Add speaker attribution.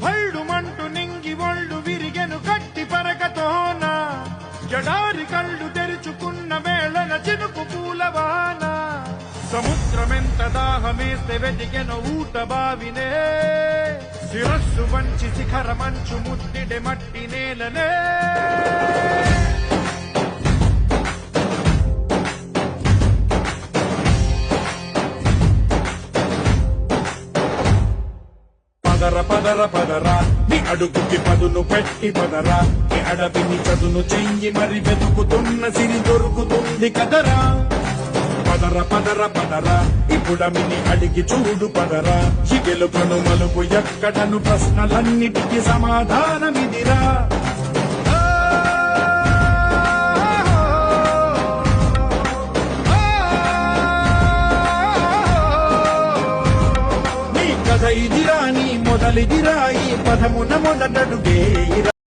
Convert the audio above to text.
Speaker 1: భళ్ళు మంటు నింగి ఒళ్ళు విరిగెను గట్టి పరకతోన జడారి కళ్ళు తెరుచుకున్న వేళన చినుకు పూలవాన సముద్రమెంత దాహమేస్తే వెతికెను ఊట బావినే శిరస్సు వంచి శిఖర మంచు ముద్దిడె మట్టి నేలనే పదర పదర పదరా నీ అడుగుకి పదును పెట్టి పదరా నీ అడవిని చదును చెయ్యి మరి వెతుకుతున్న సిరి దొరుకుతుంది కదరా పదర పదర పదరా ఇప్పుడమిని అడిగి చూడు పదరా ఈ గెలుపను మలుపు ఎక్కడను ప్రశ్నలన్నిటికీ సమాధానమిదిరా నీ కథ ఇదిరా నీ మొదలిదిరా ఈ పదమున మొదటడుగేయిరా